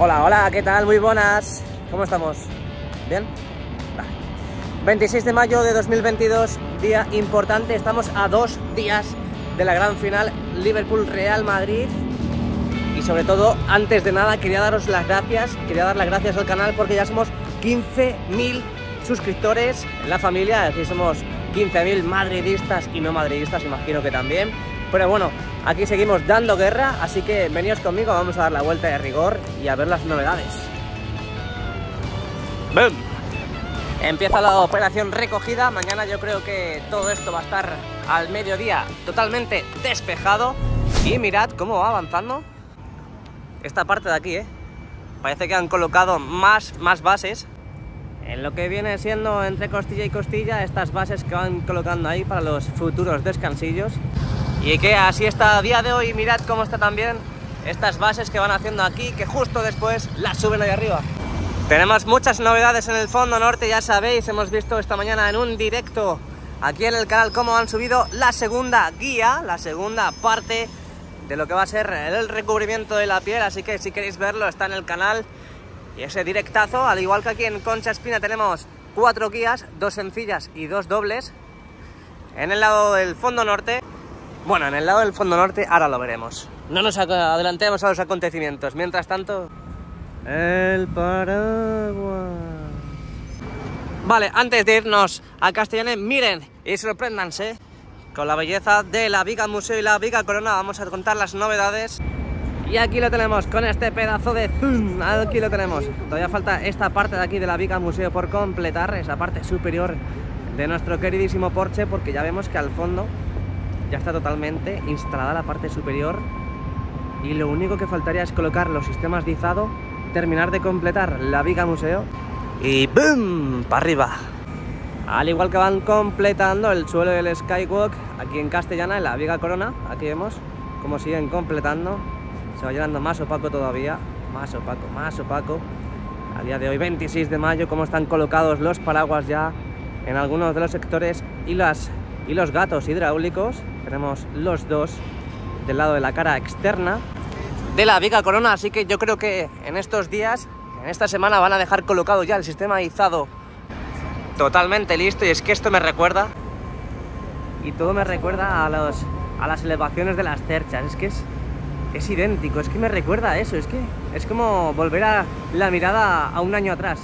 Hola, hola, ¿qué tal? Muy buenas. ¿Cómo estamos? ¿Bien? Vale. 26 de mayo de 2022, día importante. Estamos a 2 días de la gran final Liverpool-Real Madrid. Y sobre todo, antes de nada, quería daros las gracias. Quería dar las gracias al canal porque ya somos 15.000 suscriptores en la familia. Aquí somos 15.000 madridistas y no madridistas, imagino que también. Pero bueno, aquí seguimos dando guerra, así que veníos conmigo, vamos a dar la vuelta de rigor y a ver las novedades. ¡Bum! Empieza la operación recogida. Mañana yo creo que todo esto va a estar al mediodía totalmente despejado. Y mirad cómo va avanzando esta parte de aquí, Parece que han colocado más bases. En lo que viene siendo entre costilla y costilla, estas bases que van colocando ahí para los futuros descansillos. Y que así está a día de hoy. Mirad cómo está también estas bases que van haciendo aquí, que justo después las suben ahí arriba. Tenemos muchas novedades en el fondo norte, ya sabéis, hemos visto esta mañana en un directo aquí en el canal cómo han subido la segunda guía, la segunda parte de lo que va a ser el recubrimiento de la piel, así que si queréis verlo está en el canal. Y ese directazo, al igual que aquí en Concha Espina tenemos 4 guías, 2 sencillas y 2 dobles. En el lado del fondo norte, bueno, en el lado del fondo norte ahora lo veremos. No nos adelantemos a los acontecimientos. Mientras tanto, el paraguas. Vale, antes de irnos a Castellanet, miren y sorpréndanse con la belleza de la Viga Museo y la Viga Corona. Vamos a contar las novedades. Y aquí lo tenemos con este pedazo de zoom. Aquí lo tenemos. Todavía falta esta parte de aquí de la Viga Museo por completar, esa parte superior de nuestro queridísimo Porsche, porque ya vemos que al fondo ya está totalmente instalada la parte superior. Y lo único que faltaría es colocar los sistemas de izado, terminar de completar la Viga Museo y ¡boom! Para arriba. Al igual que van completando el suelo del Skywalk aquí en Castellana, en la Viga Corona. Aquí vemos cómo siguen completando. Se va llenando más opaco todavía, más opaco. A día de hoy, 26 de mayo, cómo están colocados los paraguas ya en algunos de los sectores y los gatos hidráulicos. Tenemos los dos del lado de la cara externa de la Viga Corona, así que yo creo que en estos días, en esta semana, van a dejar colocado ya el sistema de izado totalmente listo. Y es que esto me recuerda, y todo me recuerda a las elevaciones de las cerchas. Es que es idéntico, es que me recuerda a eso. Es que es como volver a la mirada a un año atrás.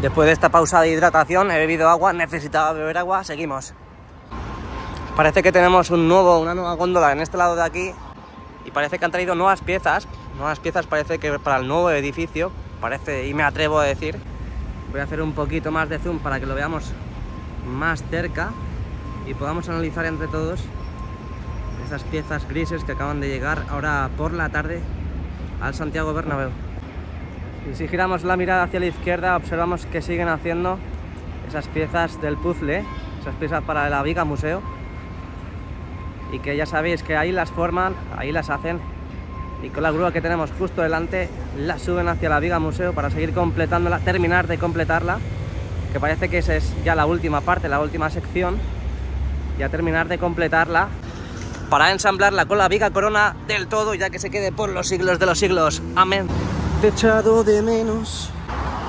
Después de esta pausa de hidratación he bebido agua, necesitaba beber agua, seguimos. Parece que tenemos una nueva góndola en este lado de aquí. Y parece que han traído nuevas piezas. Parece que para el nuevo edificio. Parece, y me atrevo a decir. Voy a hacer un poquito más de zoom para que lo veamos más cerca y podamos analizar entre todos estas piezas grises que acaban de llegar ahora por la tarde al Santiago Bernabéu. Y si giramos la mirada hacia la izquierda, observamos que siguen haciendo esas piezas del puzzle, esas piezas para la Viga Museo. Y que ya sabéis que ahí las forman, ahí las hacen, y con la grúa que tenemos justo delante las suben hacia la Viga Museo para seguir completándola, terminar de completarla, que parece que esa es ya la última parte, la última sección, y a terminar de completarla para ensamblarla con la Viga Corona del todo, ya que se quede por los siglos de los siglos. Amén. Te he echado de menos.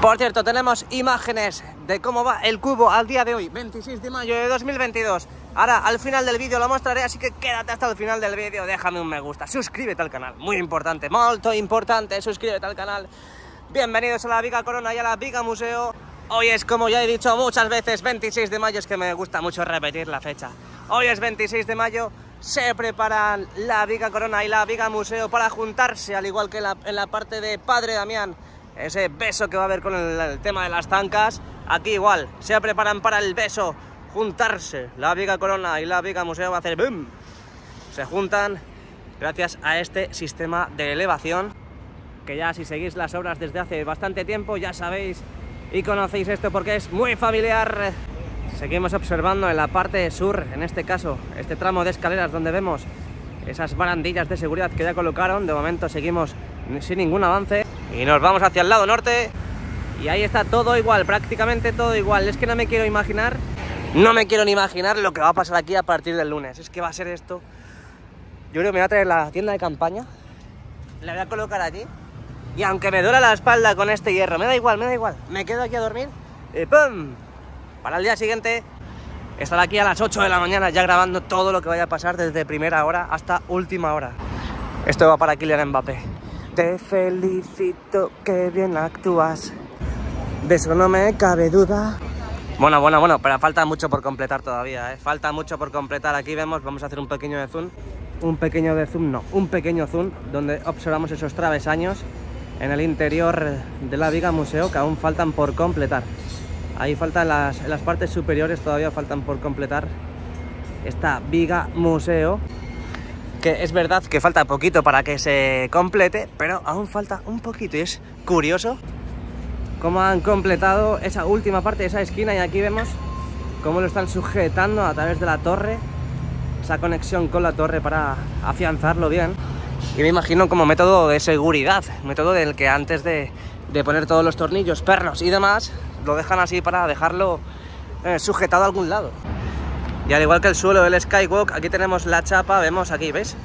Por cierto, tenemos imágenes de cómo va el cubo al día de hoy, 26 de mayo de 2022. Ahora, al final del vídeo lo mostraré, así que quédate hasta el final del vídeo, déjame un me gusta, suscríbete al canal, muy importante, molto importante, suscríbete al canal. Bienvenidos a la Viga Corona y a la Viga Museo. Hoy es, como ya he dicho muchas veces, 26 de mayo, es que me gusta mucho repetir la fecha. Hoy es 26 de mayo, se preparan la Viga Corona y la Viga Museo para juntarse, al igual que en la parte de Padre Damián. Ese beso que va a haber con el tema de las zancas. Aquí igual, se preparan para el beso, juntarse. La Viga Corona y la Viga Museo va a hacer boom. Se juntan gracias a este sistema de elevación, que ya si seguís las obras desde hace bastante tiempo ya sabéis y conocéis esto porque es muy familiar. Seguimos observando en la parte sur, en este caso, este tramo de escaleras donde vemos esas barandillas de seguridad que ya colocaron. De momento seguimos sin ningún avance y nos vamos hacia el lado norte y ahí está todo igual, prácticamente todo igual. Es que no me quiero ni imaginar lo que va a pasar aquí a partir del lunes. Es que va a ser esto. Yo creo que me voy a traer la tienda de campaña, la voy a colocar allí Y aunque me duela la espalda con este hierro, me da igual, me quedo aquí a dormir y ¡pum! Para el día siguiente estar aquí a las 8 de la mañana ya grabando todo lo que vaya a pasar desde primera hora hasta última hora. Esto va para Kylian Mbappé. Te felicito, que bien actúas, de eso no me cabe duda. Bueno, pero falta mucho por completar todavía, ¿eh? Falta mucho por completar. Aquí vemos, vamos a hacer un pequeño zoom, un pequeño zoom donde observamos esos travesaños en el interior de la viga museo que aún faltan por completar. Ahí faltan en las partes superiores, todavía faltan por completar esta viga museo, que es verdad que falta poquito para que se complete, pero aún falta un poquito y es curioso cómo han completado esa última parte de esa esquina. Y aquí vemos cómo lo están sujetando a través de la torre, esa conexión con la torre para afianzarlo bien. Y me imagino como método de seguridad, método del que antes de poner todos los tornillos, pernos y demás, lo dejan así para dejarlo sujetado a algún lado. Y al igual que el suelo del Skywalk, aquí tenemos la chapa, vemos aquí, ¿veis?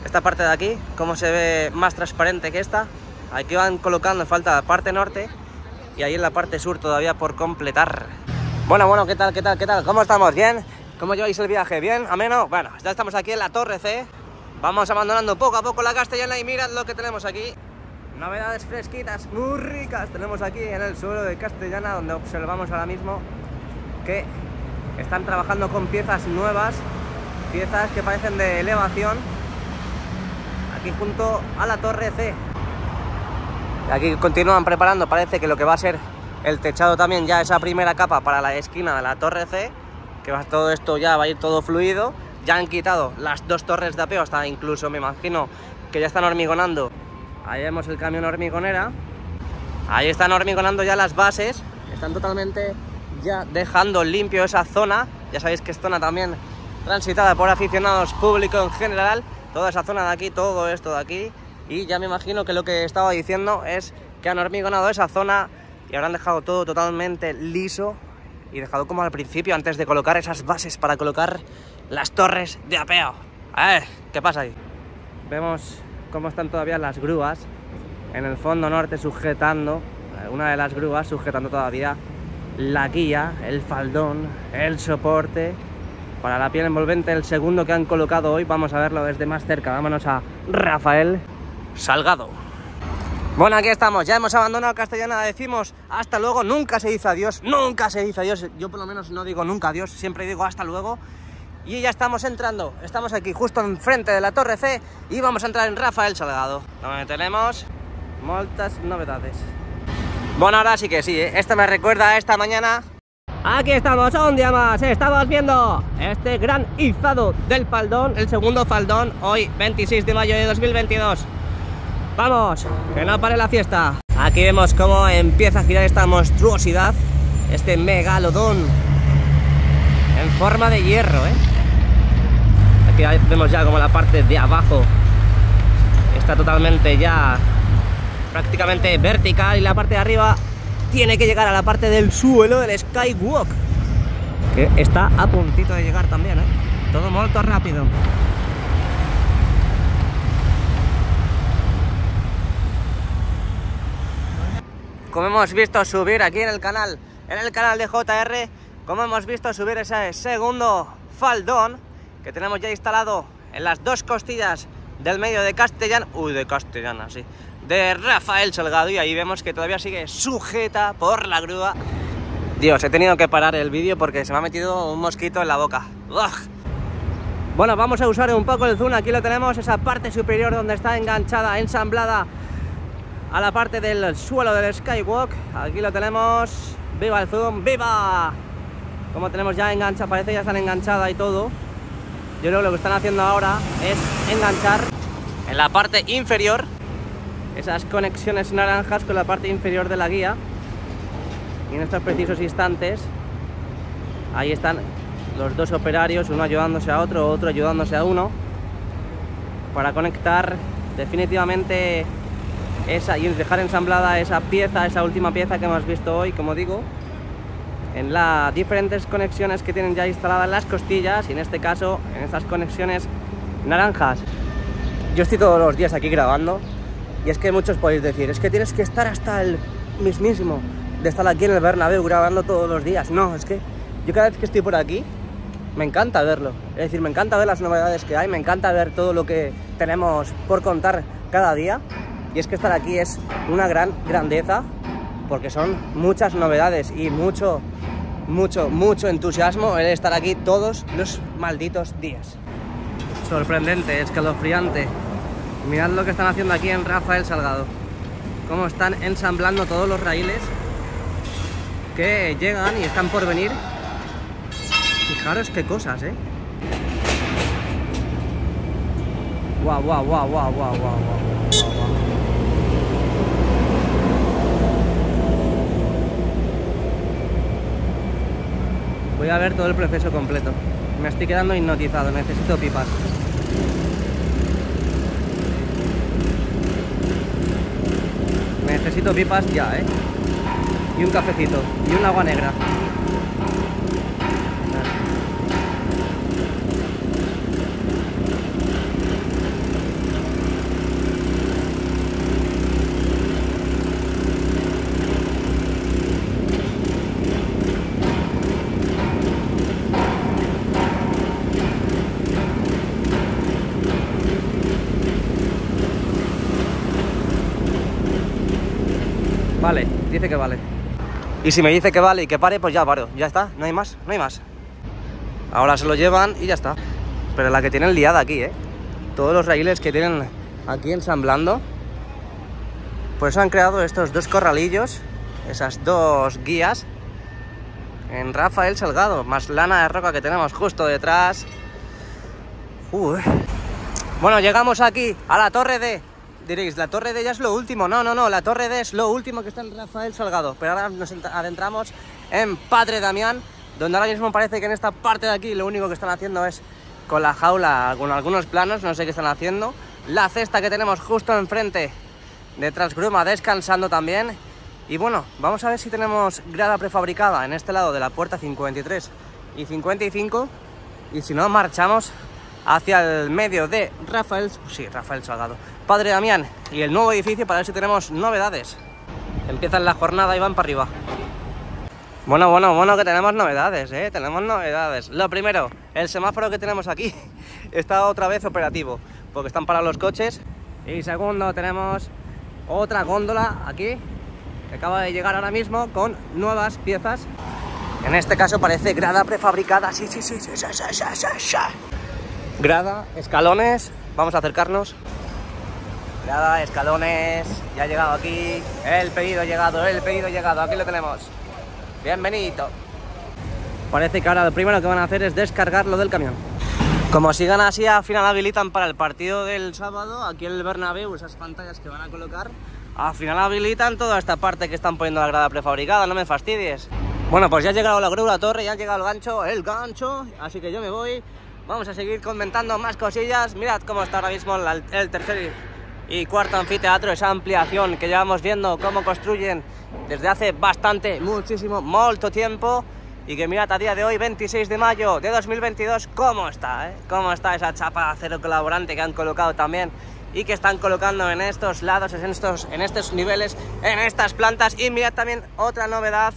Esta parte de aquí, cómo se ve más transparente que esta. Aquí van colocando, falta la parte norte y ahí en la parte sur todavía por completar. Bueno, ¿qué tal? ¿Cómo estamos? ¿Bien? ¿Cómo lleváis el viaje? ¿Bien? ¿Ameno? Bueno, ya estamos aquí en la Torre C. Vamos abandonando poco a poco la Castellana y mirad lo que tenemos aquí. Novedades fresquitas, muy ricas tenemos aquí en el suelo de Castellana, donde observamos ahora mismo que están trabajando con piezas nuevas, piezas que parecen de elevación, aquí junto a la Torre C. Y aquí continúan preparando, parece que lo que va a ser el techado también, ya esa primera capa para la esquina de la Torre C, que todo esto ya va a ir todo fluido. Ya han quitado las dos torres de apeo, hasta incluso me imagino que ya están hormigonando. Ahí vemos el camión hormigonera. Ahí están hormigonando ya las bases. Están totalmente ya dejando limpio esa zona. Ya sabéis que es zona también transitada por aficionados, público en general. Toda esa zona de aquí, todo esto de aquí. Y ya me imagino que lo que estaba diciendo es que han hormigonado esa zona y habrán dejado todo totalmente liso. Y dejado como al principio, antes de colocar esas bases para colocar las torres de apeo. A ver, ¿qué pasa ahí? Vemos cómo están todavía las grúas en el fondo norte sujetando, una de las grúas sujetando todavía la guía, el faldón, el soporte para la piel envolvente, el segundo que han colocado hoy. Vamos a verlo desde más cerca. Vámonos a Rafael Salgado. Bueno, aquí estamos, ya hemos abandonado Castellana, decimos hasta luego, nunca se dice adiós, yo por lo menos no digo nunca adiós, siempre digo hasta luego. Y ya estamos entrando, estamos aquí justo enfrente de la Torre C y vamos a entrar en Rafael Salgado, donde tenemos muchas novedades. Bueno, ahora sí que sí, esto me recuerda a esta mañana. Aquí estamos, un día más, estamos viendo este gran izado del faldón, el segundo faldón, hoy 26 de mayo de 2022. ¡Vamos! ¡Que no pare la fiesta! Aquí vemos cómo empieza a girar esta monstruosidad, este megalodón en forma de hierro, Aquí vemos ya como la parte de abajo está totalmente ya prácticamente vertical y la parte de arriba tiene que llegar a la parte del suelo del Skywalk, que está a puntito de llegar también, Todo muy rápido. Como hemos visto subir aquí en el canal de JR, como hemos visto subir ese segundo faldón que tenemos ya instalado en las dos costillas del medio de Castellana, de Rafael Salgado, y ahí vemos que todavía sigue sujeta por la grúa. Dios, he tenido que parar el vídeo porque se me ha metido un mosquito en la boca. ¡Ugh! Bueno, vamos a usar un poco el zoom. Aquí lo tenemos, esa parte superior donde está enganchada, ensamblada a la parte del suelo del Skywalk. Aquí lo tenemos. ¡Viva el zoom! ¡Viva! Como tenemos ya enganchada, parece ya están enganchada y todo. Yo creo que lo que están haciendo ahora es enganchar en la parte inferior esas conexiones naranjas con la parte inferior de la guía. Y en estos precisos instantes ahí están los dos operarios, uno ayudándose a otro, otro ayudándose a uno, para conectar definitivamente esa y dejar ensamblada esa pieza, esa última pieza que hemos visto hoy, como digo, en las diferentes conexiones que tienen ya instaladas las costillas, y en este caso en estas conexiones naranjas. Yo estoy todos los días aquí grabando Y es que muchos podéis decir, es que tienes que estar hasta el mismísimo de estar aquí en el Bernabéu grabando todos los días. No, es que yo cada vez que estoy por aquí me encanta verlo. Es decir, me encanta ver las novedades que hay, me encanta ver todo lo que tenemos por contar cada día. Y es que estar aquí es una gran grandeza, porque son muchas novedades y mucho entusiasmo el estar aquí todos los malditos días. Sorprendente, escalofriante. Mirad lo que están haciendo aquí en Rafael Salgado. Cómo están ensamblando todos los raíles que llegan y están por venir. Fijaros qué cosas, ¿eh? Guau, guau, guau, guau, guau, guau, guau. Voy a ver todo el proceso completo. Me estoy quedando hipnotizado, necesito pipas. Necesito pipas ya, ¿eh? Y un cafecito, y un agua negra. Vale, dice que vale. Y si me dice que vale y que pare, pues ya paro. Ya está, no hay más, no hay más. Ahora se lo llevan y ya está. Pero la que tienen liada aquí, ¿eh? Todos los raíles que tienen aquí ensamblando, pues han creado estos dos corralillos, esas dos guías en Rafael Salgado, más lana de roca que tenemos justo detrás. Bueno, llegamos aquí a la Torre D. Diréis, la Torre D ya es lo último. No, la Torre D es lo último que está en Rafael Salgado. Pero ahora nos adentramos en Padre Damián, donde ahora mismo parece que en esta parte de aquí lo único que están haciendo es con la jaula, con algunos planos, no sé qué están haciendo. La cesta que tenemos justo enfrente de Transgruma descansando también. Y bueno, vamos a ver si tenemos grada prefabricada en este lado de la puerta 53 y 55. Y si no, marchamos hacia el medio de Rafael Salgado, Padre Damián y el nuevo edificio para ver si tenemos novedades. Empiezan la jornada y van para arriba. Bueno, que tenemos novedades, ¿eh? Tenemos novedades. Lo primero, el semáforo que tenemos aquí está otra vez operativo, porque están parados los coches. Y segundo, tenemos otra góndola aquí, que acaba de llegar ahora mismo con nuevas piezas. En este caso parece grada prefabricada, sí. Grada, escalones, vamos a acercarnos. Grada, escalones, ya ha llegado aquí. El pedido ha llegado, aquí lo tenemos. Bienvenido. Parece que ahora lo primero que van a hacer es descargarlo del camión. Como sigan así, al final habilitan para el partido del sábado, aquí en el Bernabéu, esas pantallas que van a colocar. Al final habilitan toda esta parte que están poniendo la grada prefabricada, no me fastidies. Bueno, pues ya ha llegado la grúa, la torre, ya ha llegado el gancho, así que yo me voy. Vamos a seguir comentando más cosillas. Mirad cómo está ahora mismo el tercer y cuarto anfiteatro, esa ampliación que llevamos viendo cómo construyen desde hace mucho tiempo. Y que mirad a día de hoy, 26 de mayo de 2022, cómo está, ¿eh? Cómo está esa chapa de acero colaborante que han colocado también y que están colocando en estos lados, en estos niveles, en estas plantas. Y mirad también otra novedad,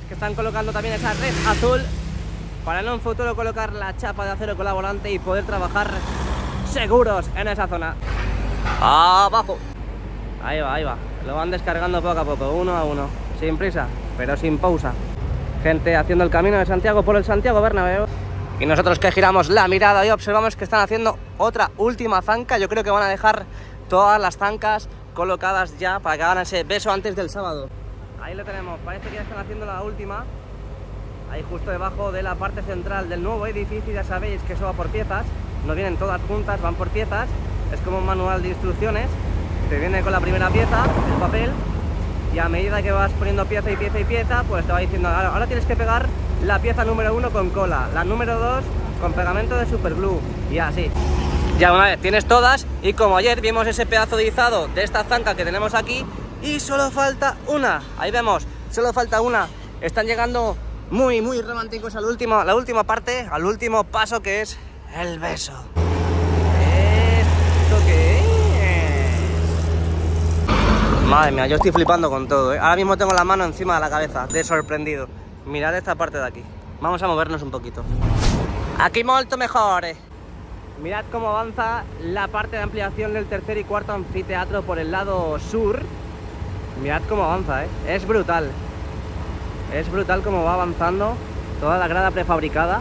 es que están colocando también esa red azul para en un futuro colocar la chapa de acero colaborante y poder trabajar seguros en esa zona. Abajo. Ahí va. Lo van descargando poco a poco, uno a uno, sin prisa, pero sin pausa. Gente haciendo el camino de Santiago por el Santiago Bernabéu. Y nosotros que giramos la mirada y observamos que están haciendo otra última zanca. Yo creo que van a dejar todas las zancas colocadas ya para que hagan ese beso antes del sábado. Ahí lo tenemos, parece que ya están haciendo la última. Ahí justo debajo de la parte central del nuevo edificio. Ya sabéis que eso va por piezas, no vienen todas juntas, van por piezas. Es como un manual de instrucciones, te viene con la primera pieza, el papel, y a medida que vas poniendo pieza y pieza, pues te va diciendo, ahora tienes que pegar la pieza número 1 con cola, la número 2 con pegamento de superglue, y así. Ya una vez tienes todas, y como ayer vimos ese pedazo de izado de esta zanca que tenemos aquí, y solo falta una, ahí vemos, solo falta una. Están llegando muy románticos a la última parte, al último paso, que es el beso. ¿Esto qué es? Madre mía, yo estoy flipando con todo, ¿eh? Ahora mismo tengo la mano encima de la cabeza, de sorprendido. Mirad esta parte de aquí. Vamos a movernos un poquito. Aquí molto mejor. Mirad cómo avanza la parte de ampliación del tercer y cuarto anfiteatro por el lado sur. Mirad cómo avanza, ¿eh? Es brutal. Es brutal cómo va avanzando toda la grada prefabricada.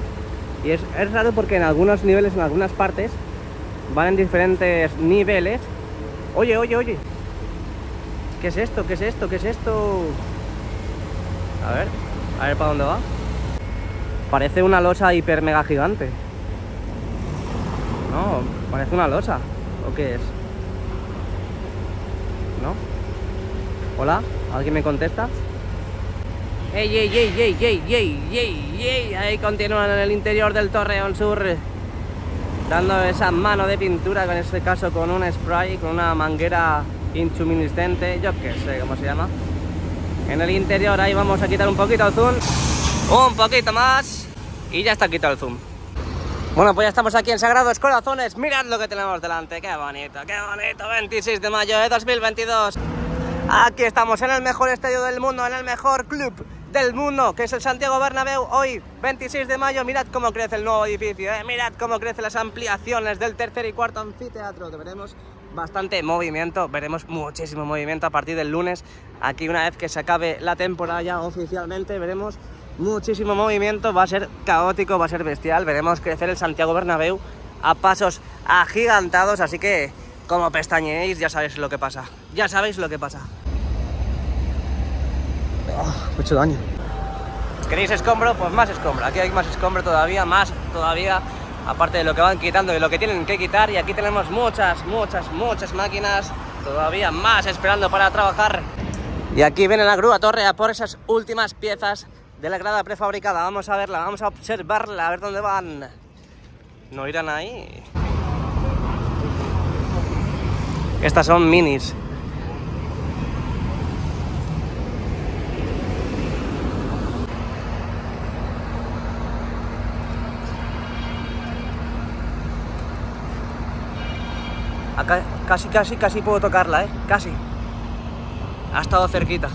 Y es raro porque en algunos niveles, en algunas partes, van en diferentes niveles. Oye, oye, oye. ¿Qué es esto? ¿Qué es esto? ¿Qué es esto? A ver para dónde va. Parece una losa hiper mega gigante. No, parece una losa. ¿O qué es? ¿No? ¿Hola? ¿Alguien me contesta? ¡Ey, ey, ey, ey, ey, ey, ey, ey! Ahí continúan en el interior del Torreón Sur, dando esa mano de pintura, en este caso con un spray, con una manguera insuministente, yo qué sé cómo se llama. En el interior ahí vamos a quitar un poquito el zoom, un poquito más, y ya está quitado el zoom. Bueno, pues ya estamos aquí en Sagrados Corazones. Mirad lo que tenemos delante, qué bonito, 26 de mayo de 2022. Aquí estamos en el mejor estadio del mundo, en el mejor club del mundo, que es el Santiago Bernabéu. Hoy, 26 de mayo, mirad cómo crece el nuevo edificio, mirad cómo crecen las ampliaciones del tercer y cuarto anfiteatro. Veremos bastante movimiento, veremos muchísimo movimiento a partir del lunes. Aquí, una vez que se acabe la temporada ya oficialmente, veremos muchísimo movimiento. Va a ser caótico, va a ser bestial. Veremos crecer el Santiago Bernabéu a pasos agigantados, así que como pestañeéis ya sabéis lo que pasa. Ya sabéis lo que pasa. Me he hecho daño. ¿Queréis escombro? Pues más escombro. Aquí hay más escombro todavía, más todavía. Aparte de lo que van quitando y lo que tienen que quitar. Y aquí tenemos muchas máquinas todavía más esperando para trabajar. Y aquí viene la grúa torre a por esas últimas piezas de la grada prefabricada. Vamos a verla, vamos a observarla, a ver dónde van. ¿No irán ahí? Estas son minis. Acá, casi puedo tocarla, casi. Ha estado cerquita.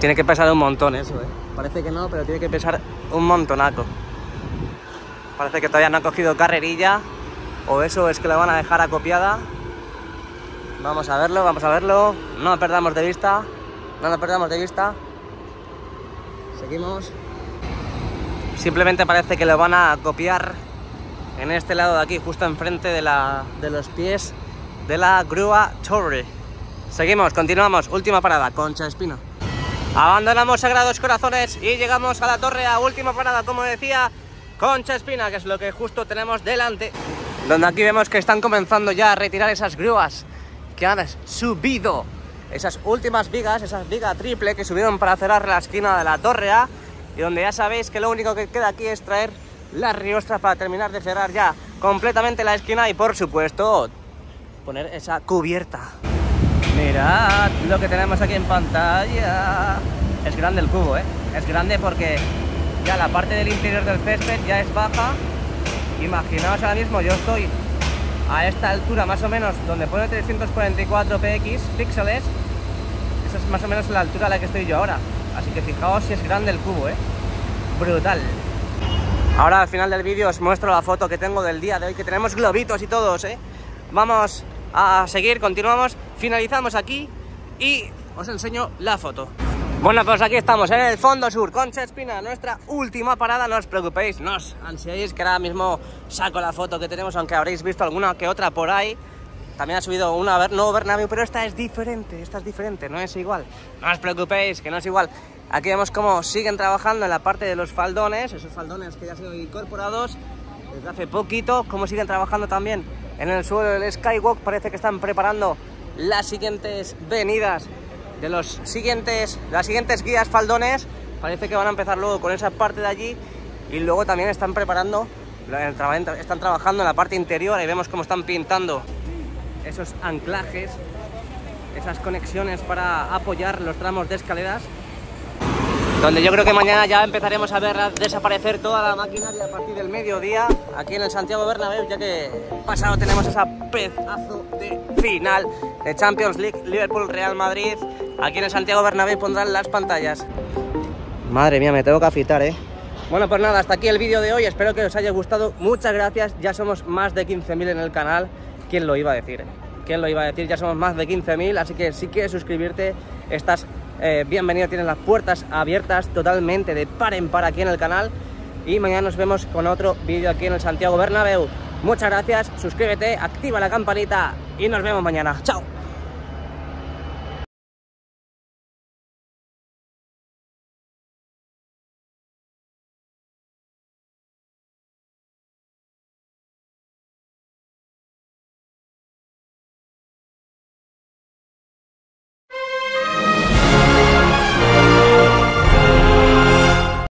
Tiene que pesar un montón eso, Parece que no, pero tiene que pesar un montonaco. Parece que todavía no ha cogido carrerilla. O eso es que la van a dejar acopiada. Vamos a verlo, vamos a verlo. No nos perdamos de vista. No nos perdamos de vista. Seguimos. Simplemente parece que lo van a copiar en este lado de aquí, justo enfrente de los pies de la grúa torre. Seguimos, continuamos. Última parada, Concha Espina. Abandonamos Sagrados Corazones y llegamos a la torre, a última parada, como decía, Concha Espina, que es lo que justo tenemos delante. Donde aquí vemos que están comenzando ya a retirar esas grúas que han subido esas últimas vigas, esas vigas triple que subieron para cerrar la esquina de la torre A. Y donde ya sabéis que lo único que queda aquí es traer las riostras para terminar de cerrar ya completamente la esquina y, por supuesto, poner esa cubierta. Mirad lo que tenemos aquí en pantalla. Es grande el cubo, Es grande porque ya la parte del interior del césped ya es baja. Imaginaos ahora mismo, yo estoy a esta altura más o menos, donde pone 344 píxeles. Esa es más o menos la altura a la que estoy yo ahora. Así que fijaos si es grande el cubo, Brutal. Ahora al final del vídeo os muestro la foto que tengo del día de hoy, que tenemos globitos y todos, Vamos a seguir, continuamos, finalizamos aquí y os enseño la foto. Bueno, pues aquí estamos en el fondo sur, Concha Espina, nuestra última parada. No os preocupéis, no os ansiéis, que ahora mismo saco la foto que tenemos, aunque habréis visto alguna que otra por ahí. También ha subido una nuevo Bernabéu, pero esta es diferente, no es igual. No os preocupéis, que no es igual. Aquí vemos cómo siguen trabajando en la parte de los faldones, esos faldones que ya han sido incorporados desde hace poquito. Cómo siguen trabajando también en el suelo del Skywalk. Parece que están preparando las siguientes venidas de las siguientes guías faldones. Parece que van a empezar luego con esa parte de allí. Y luego también están preparando, están trabajando en la parte interior. Ahí vemos cómo están pintando esos anclajes, esas conexiones para apoyar los tramos de escaleras. donde yo creo que mañana ya empezaremos a ver desaparecer toda la maquinaria a partir del mediodía aquí en el Santiago Bernabéu, ya que pasado tenemos esa pedazo de final de Champions League, Liverpool-Real Madrid. Aquí en el Santiago Bernabéu pondrán las pantallas. Madre mía, me tengo que afitar, ¿eh? Bueno, pues nada, hasta aquí el vídeo de hoy, espero que os haya gustado, muchas gracias, ya somos más de 15.000 en el canal, ¿quién lo iba a decir? ¿Quién lo iba a decir? Ya somos más de 15.000, así que si quieres suscribirte, estás bienvenido, tienes las puertas abiertas totalmente de par en par aquí en el canal, y mañana nos vemos con otro vídeo aquí en el Santiago Bernabéu. Muchas gracias, suscríbete, activa la campanita y nos vemos mañana, chao.